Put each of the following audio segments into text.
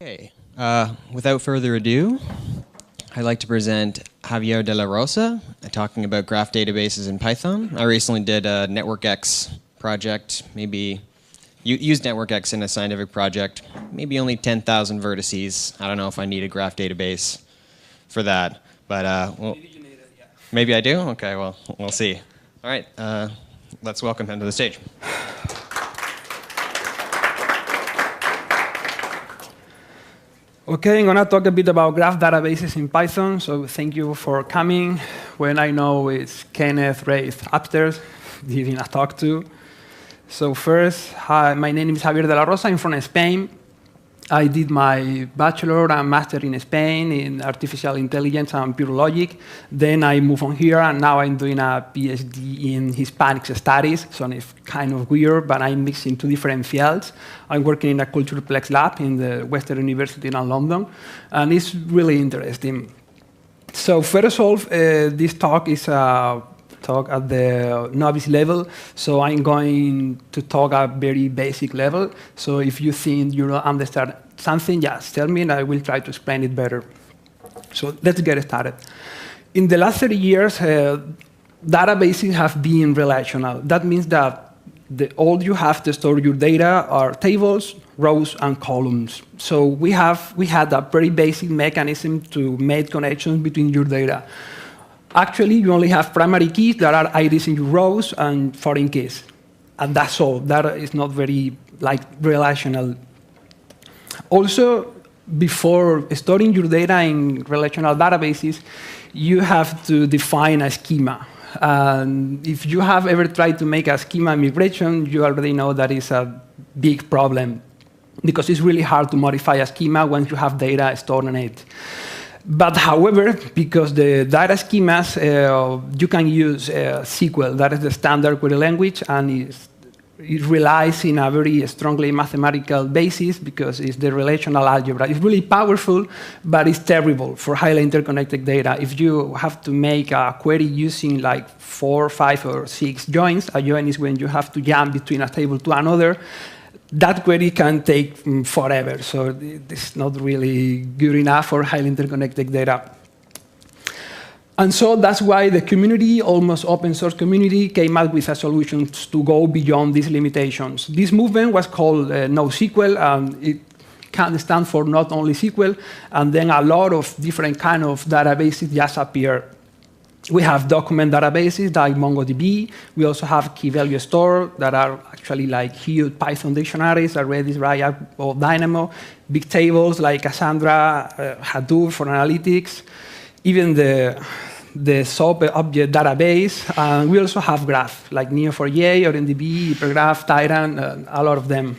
Okay, without further ado, I'd like to present Javier de la Rosa talking about graph databases in Python. I recently did a NetworkX project, maybe used NetworkX in a scientific project, maybe only 10,000 vertices. I don't know if I need a graph database for that, but well, maybe I do? Okay, well, we'll see. All right, let's welcome him to the stage. Okay, I'm going to talk a bit about graph databases in Python, so thank you for coming. When I know it's Kenneth Wraith upstairs giving a talk too. So first, hi, my name is Javier de la Rosa. I'm from Spain. I did my bachelor and master in Spain in artificial intelligence and pure logic. Then I moved on here, and now I'm doing a PhD in Hispanic studies. So it's kind of weird, but I'm mixing two different fields. I'm working in a Cultureplex lab in the Western University in London, and it's really interesting. So first of all, this talk is a talk at the novice level, so I'm going to talk at very basic level. So if you think you don't understand something, just tell me and I will try to explain it better. So let's get started. In the last 30 years, databases have been relational. That means that all you have to store your data are tables, rows, and columns. So we had a very basic mechanism to make connections between your data. Actually, you only have primary keys that are IDs in your rows and foreign keys. And that's all. That is not very relational. Also, before storing your data in relational databases, you have to define a schema. And if you have ever tried to make a schema migration, you already know that is a big problem, because it's really hard to modify a schema once you have data stored in it. But however, because the data schemas, you can use SQL. That is the standard query language, and it relies in a very strongly mathematical basis because it's the relational algebra. It's really powerful, but it's terrible for highly interconnected data. If you have to make a query using like 4, 5, or 6 joins, a join is when you have to jump between a table to another, that query can take forever, so it's not really good enough for highly interconnected data. And so that's why the community, almost open source community, came up with a solution to go beyond these limitations. This movement was called NoSQL, and it can stand for not only SQL, and then a lot of different kind of databases just appear. We have document databases like MongoDB. We also have key value store that are actually like huge Python dictionaries, like Redis, Riot, or Dynamo. Big tables like Cassandra, Hadoop for analytics, even the SOAP object database. And we also have graph like Neo4j, OpenDB, Hypergraph, Tyrant, a lot of them.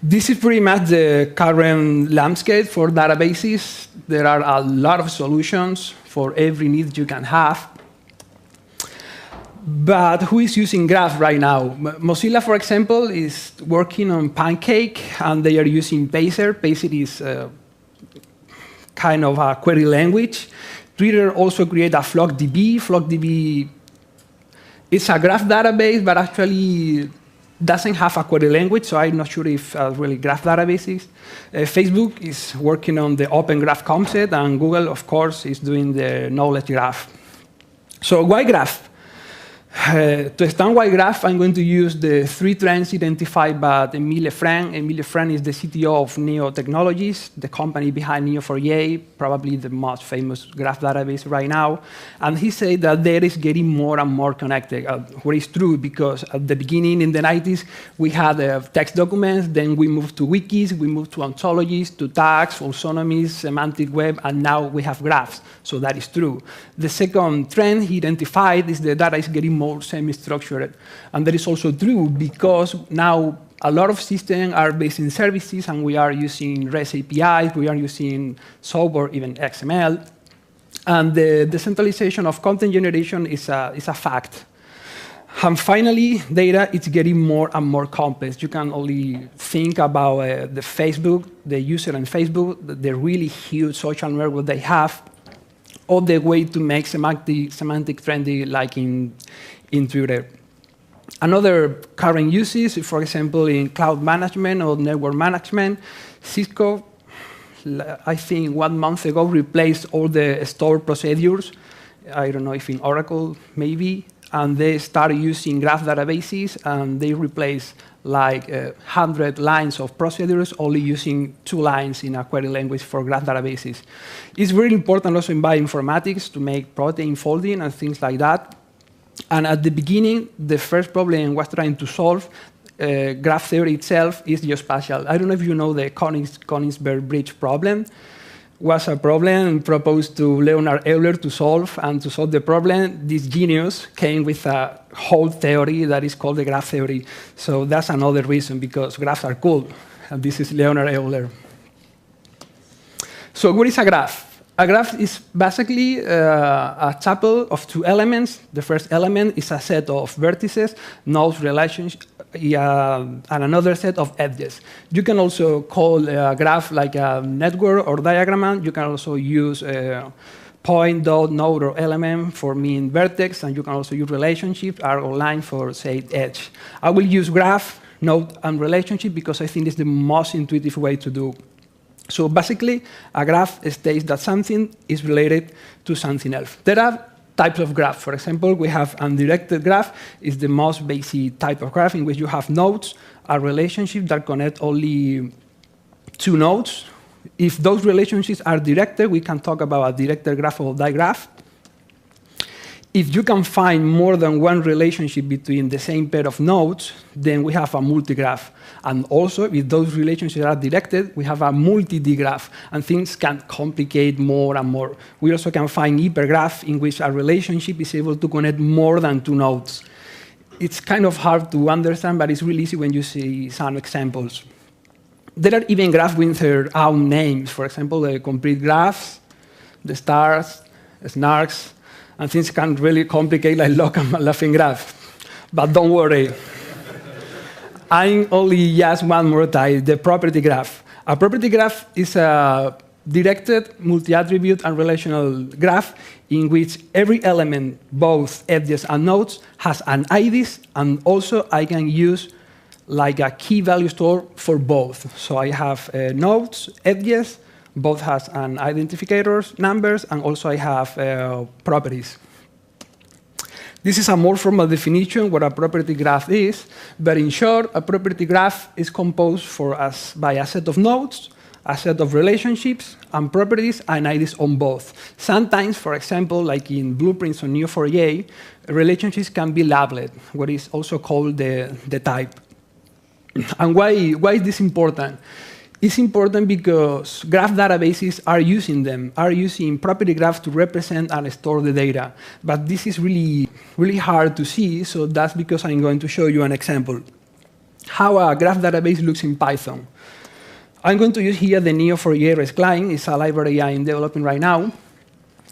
This is pretty much the current landscape for databases. There are a lot of solutions for every need you can have. But who is using Graph right now? Mozilla, for example, is working on Pancake, and they are using Pacer. Pacer is kind of a query language. Twitter also created a FlockDB. FlockDB is a graph database, but actually doesn't have a query language, so I'm not sure if really graph databases. Facebook is working on the Open Graph concept, and Google, of course, is doing the knowledge graph. So why graph? To understand why graph, I'm going to use the 3 trends identified by Emile Lefranc. Emile Lefranc is the CTO of Neo Technologies, the company behind Neo4j, probably the most famous graph database right now. And he said that data is getting more and more connected, what is true, because at the beginning, in the 90s, we had text documents, then we moved to wikis, we moved to ontologies, to tags, taxonomies, semantic web, and now we have graphs. So that is true. The second trend he identified is the data is getting more semi-structured. And that is also true because now a lot of systems are based in services, and we are using REST APIs, we are using SOAP or even XML. And the decentralization of content generation is a fact. And finally, data is getting more and more complex. You can only think about the Facebook, the user in Facebook, the really huge social network they have, all the way to make semantic trendy like in Twitter. Another current uses, for example, in cloud management or network management, Cisco, I think 1 month ago, replaced all the stored procedures. I don't know if in Oracle, maybe. And they start using graph databases, and they replace like 100 lines of procedures, only using 2 lines in a query language for graph databases. It's really important also in bioinformatics to make protein folding and things like that. And at the beginning, the first problem was trying to solve graph theory itself is geospatial. I don't know if you know the Königsberg Bridge problem. Was a problem proposed to Leonard Euler to solve, and to solve the problem, this genius came with a whole theory that is called the graph theory. So that's another reason, because graphs are cool, and this is Leonard Euler. So what is a graph? A graph is basically a tuple of 2 elements. The first element is a set of vertices, nodes, relations, and another set of edges. You can also call a graph like a network or diagram. You can also use point, dot, node, or element for mean vertex, and you can also use relationship, arc or line for, say, edge. I will use graph, node, and relationship because I think it's the most intuitive way to do. So basically, a graph states that something is related to something else. There are types of graph. For example, we have undirected graph. Is the most basic type of graph in which you have nodes, a relationship that connect only 2 nodes. If those relationships are directed, we can talk about a directed graph or digraph. If you can find more than 1 relationship between the same pair of nodes, then we have a multigraph. And also, if those relationships are directed, we have a multi-digraph, and things can complicate more and more. We also can find hypergraph in which a relationship is able to connect more than 2 nodes. It's kind of hard to understand, but it's really easy when you see some examples. There are even graphs with their own names. For example, the complete graphs, the stars, snarks, and things can really complicate like log and laughing graph. But don't worry. I'm only just one more type, the property graph. A property graph is a directed, multi-attribute, and relational graph in which every element, both edges and nodes, has an ID, and also I can use like a key value store for both. So I have nodes, edges, both has an identifiers, numbers, and also I have properties. This is a more formal definition what a property graph is, but in short, a property graph is composed by a set of nodes, a set of relationships, and properties and IDs on both. Sometimes, for example, like in blueprints on Neo4j, relationships can be labeled, what is also called the type. And why is this important? It's important because graph databases are using property graphs to represent and store the data. But this is really, really hard to see, so that's because I'm going to show you an example. How a graph database looks in Python. I'm going to use here the Neo4j REST client. It's a library I'm developing right now.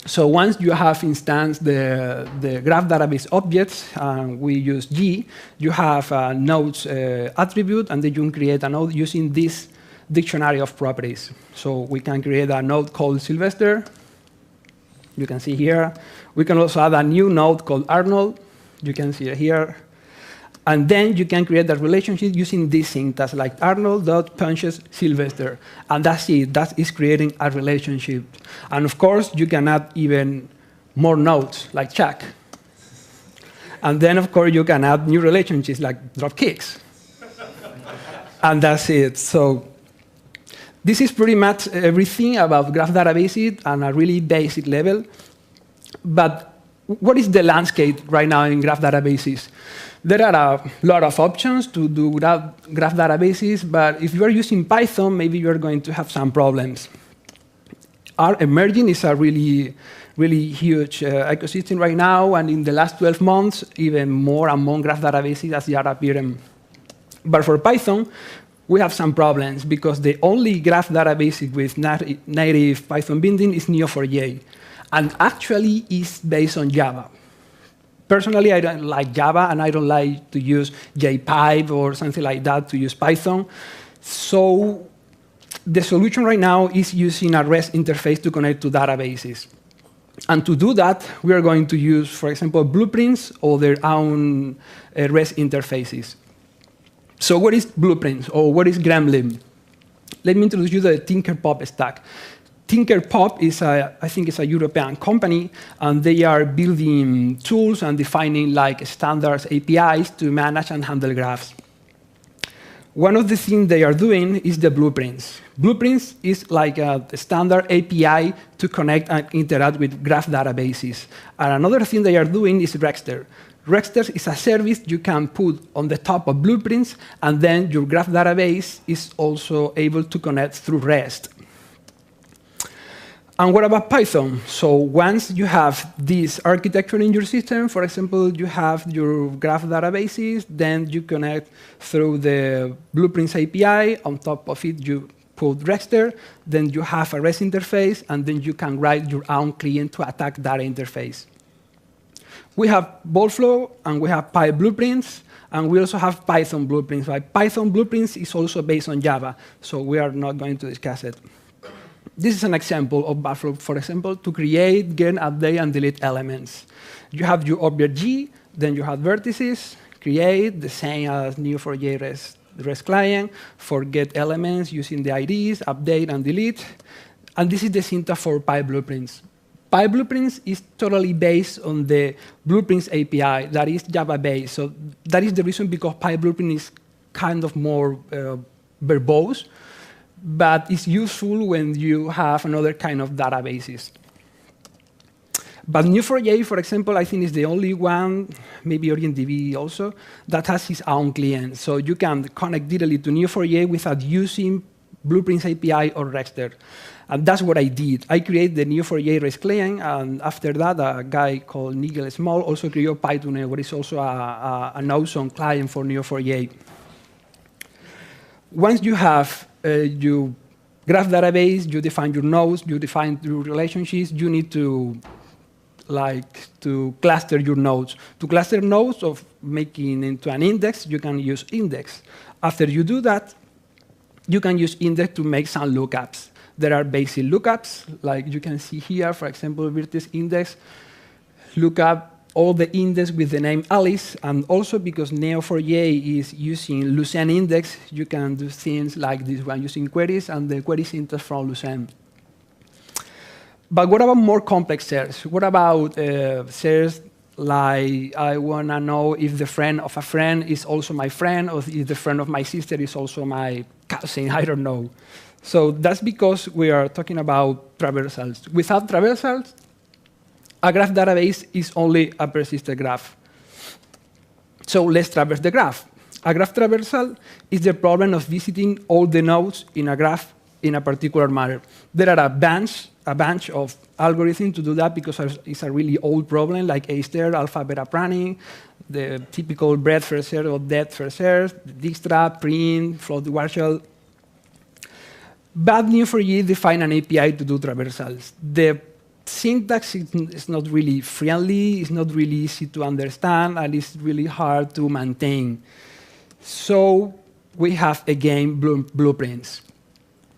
So once you have instanced the graph database objects, we use G, you have a nodes attribute, and then you can create a node using this dictionary of properties. So we can create a node called Sylvester. You can see here. We can also add a new node called Arnold. You can see it here. And then you can create a relationship using this syntax, like Arnold.punches Sylvester. And that's it. That is creating a relationship. And of course, you can add even more nodes, like Chuck. And then, of course, you can add new relationships, like Dropkicks. And that's it. So this is pretty much everything about graph databases on a really basic level. But what is the landscape right now in graph databases? There are a lot of options to do graph databases, but if you are using Python, maybe you're going to have some problems. R emerging is a really, really huge ecosystem right now, and in the last 12 months, even more and more graph databases as they are appearing. But for Python, we have some problems, because the only graph database with native Python binding is Neo4j, and actually is based on Java. Personally, I don't like Java, and I don't like to use JPype or something like that to use Python. So the solution right now is using a REST interface to connect to databases. And to do that, we are going to use, for example, blueprints or their own REST interfaces. So what is blueprints, or what is Gremlin? Let me introduce you the Tinkerpop stack. Tinkerpop is, I think it's a European company, and they are building tools and defining like standards APIs to manage and handle graphs. One of the things they are doing is the blueprints. Blueprints is like a standard API to connect and interact with graph databases. And another thing they are doing is Rexter. Rexter is a service you can put on the top of blueprints, and then your graph database is also able to connect through REST. And what about Python? So once you have this architecture in your system, for example, you have your graph databases, then you connect through the Blueprints API. On top of it, you put Rexter, then you have a REST interface, and then you can write your own client to attack that interface. We have Volflow, and we have PyBlueprints, and we also have Python blueprints. Python blueprints is also based on Java, so we are not going to discuss it. This is an example of Volflow, for example, to create, get, update, and delete elements. You have your object G, then you have vertices, create, the same as Neo4j REST client, for get elements using the IDs, update, and delete. And this is the syntax for PyBlueprints. PyBlueprints is totally based on the Blueprints API, that is Java-based. So that is the reason because PyBlueprint is kind of more verbose, but it's useful when you have another kind of databases. But Neo4j, for example, I think is the only one, maybe OrientDB also, that has its own client. So you can connect directly to Neo4j without using Blueprints API or Rexter. And that's what I did. I created the Neo4j REST client, and after that, a guy called Nigel Small also created Python, which is also an awesome client for Neo4j. Once you have your graph database, you define your nodes, you define your relationships, you need to cluster your nodes. To cluster nodes of making into an index, you can use index. After you do that, you can use index to make some lookups. There are basic lookups, like you can see here, for example, vertex index, lookup all the index with the name Alice, and also because Neo4j is using Lucene index, you can do things like this one, using queries and the query syntax from Lucene. But what about more complex search? What about search like I want to know if the friend of a friend is also my friend, or if the friend of my sister is also my cousin? I don't know. So that's because we are talking about traversals. Without traversals, a graph database is only a persistent graph. So let's traverse the graph. A graph traversal is the problem of visiting all the nodes in a graph in a particular manner. There are a bunch of algorithms to do that because it's a really old problem, like A-star, alpha, beta planning, the typical breadth first search or depth first search, Dijkstra, print, float Warshall. But Neo4j define an API to do traversals. The syntax is not really friendly, it's not really easy to understand, and it's really hard to maintain. So we have, again, blueprints.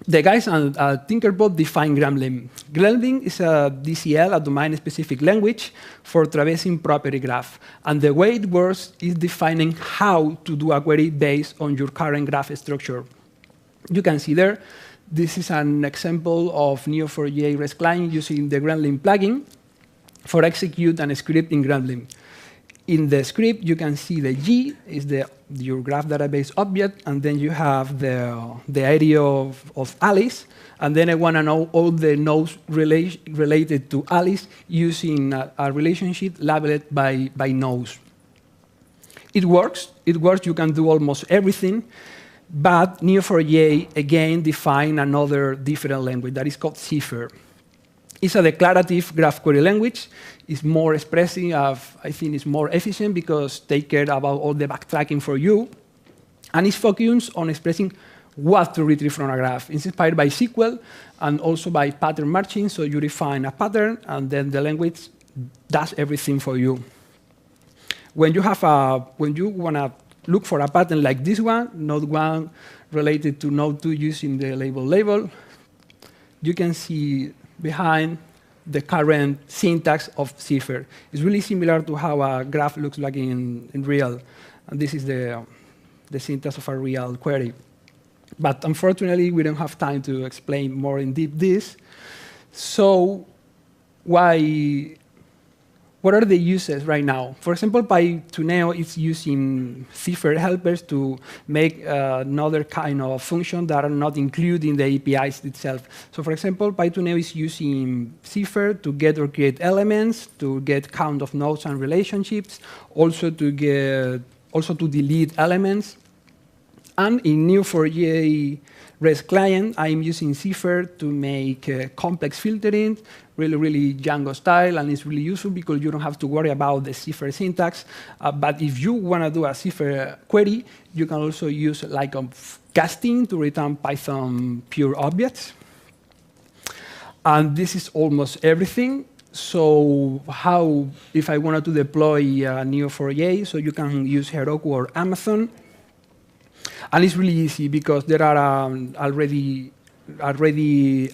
The guys at Tinkerpop define Gremlin. Gremlin is a DCL, a domain-specific language, for traversing property graph. And the way it works is defining how to do a query based on your current graph structure. You can see there, this is an example of Neo4j REST client using the Gremlin plugin for execute and script in Gremlin. In the script, you can see the G is your graph database object, and then you have the ID of Alice, and then I want to know all the nodes related to Alice using a relationship labeled by nodes. It works. You can do almost everything. But Neo4j, again, define another different language that is called Cipher. It's a declarative graph query language. It's more expressive. I think it's more efficient because they care about all the backtracking for you. And it's focused on expressing what to retrieve from a graph. It's inspired by SQL and also by pattern matching. So you define a pattern, and then the language does everything for you. When you want to look for a pattern like this one, node 1 related to node 2 using the label, you can see behind the current syntax of Cipher. It's really similar to how a graph looks like in real. And this is the syntax of a real query. But unfortunately, we don't have time to explain more in deep this. So what are the uses right now? For example, Pytuneo is using Cipher helpers to make another kind of function that are not included in the APIs itself. So for example, Pytuneo is using Cipher to get or create elements, to get count of nodes and relationships, also to delete elements. And in Neo4j REST client, I'm using Cipher to make complex filtering, really Django style, and it's really useful because you don't have to worry about the Cipher syntax. But if you want to do a Cipher query, you can also use like a casting to return Python pure objects. And this is almost everything. So if I wanted to deploy Neo4j, so you can use Heroku or Amazon. And it's really easy because there are already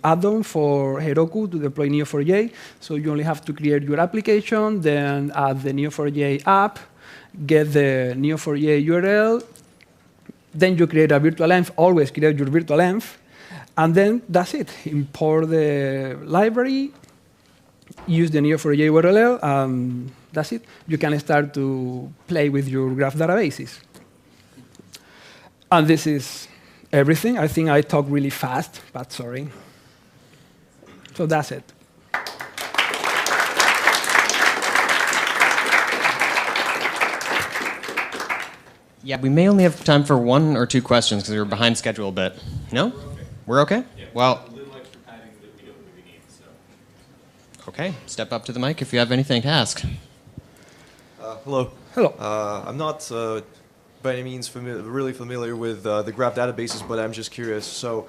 add-on for Heroku to deploy Neo4j. So you only have to create your application, then add the Neo4j app, get the Neo4j URL, then you create a virtual env, always create your virtual env, and then that's it. Import the library, use the Neo4j URL, and that's it. You can start to play with your graph databases. And this is everything. I think I talk really fast, but sorry. So that's it. Yeah, we may only have time for 1 or 2 questions because we're behind schedule a bit. No? We're okay? Yeah, well, a little extra padding that we don't really need. So. Okay, step up to the mic if you have anything to ask. Hello. Hello. I'm not by any means really familiar with the graph databases, but I'm just curious. So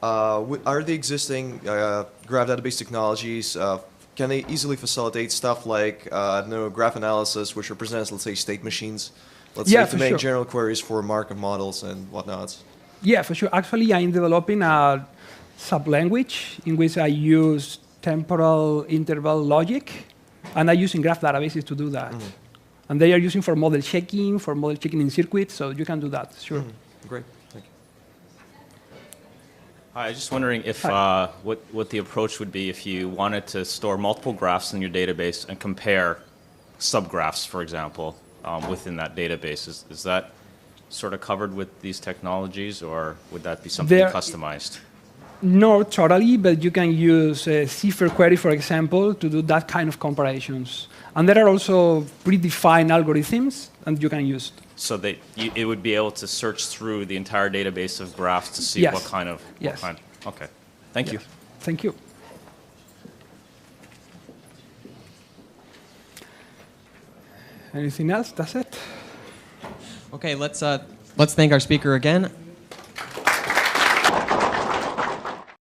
are the existing graph database technologies, can they easily facilitate stuff like graph analysis, which represents, let's say, state machines? Let's say to make general queries for Markov models and whatnot. Yeah, for sure. Actually, I'm developing a sub-language in which I use temporal interval logic, and I'm using graph databases to do that. Mm-hmm. And they are using for model checking in circuits, so you can do that, sure. Mm-hmm. Great, thank you. Hi, I was just wondering if what the approach would be if you wanted to store multiple graphs in your database and compare subgraphs, for example, within that database. Is that sort of covered with these technologies, or would that be something customized? No, totally, but you can use Cipher query, for example, to do that kind of comparisons. And there are also predefined algorithms, and you can use. So it would be able to search through the entire database of graphs to see yes. what kind of... Yes. Okay. Thank you. Thank you. Anything else? That's it. Okay, let's thank our speaker again.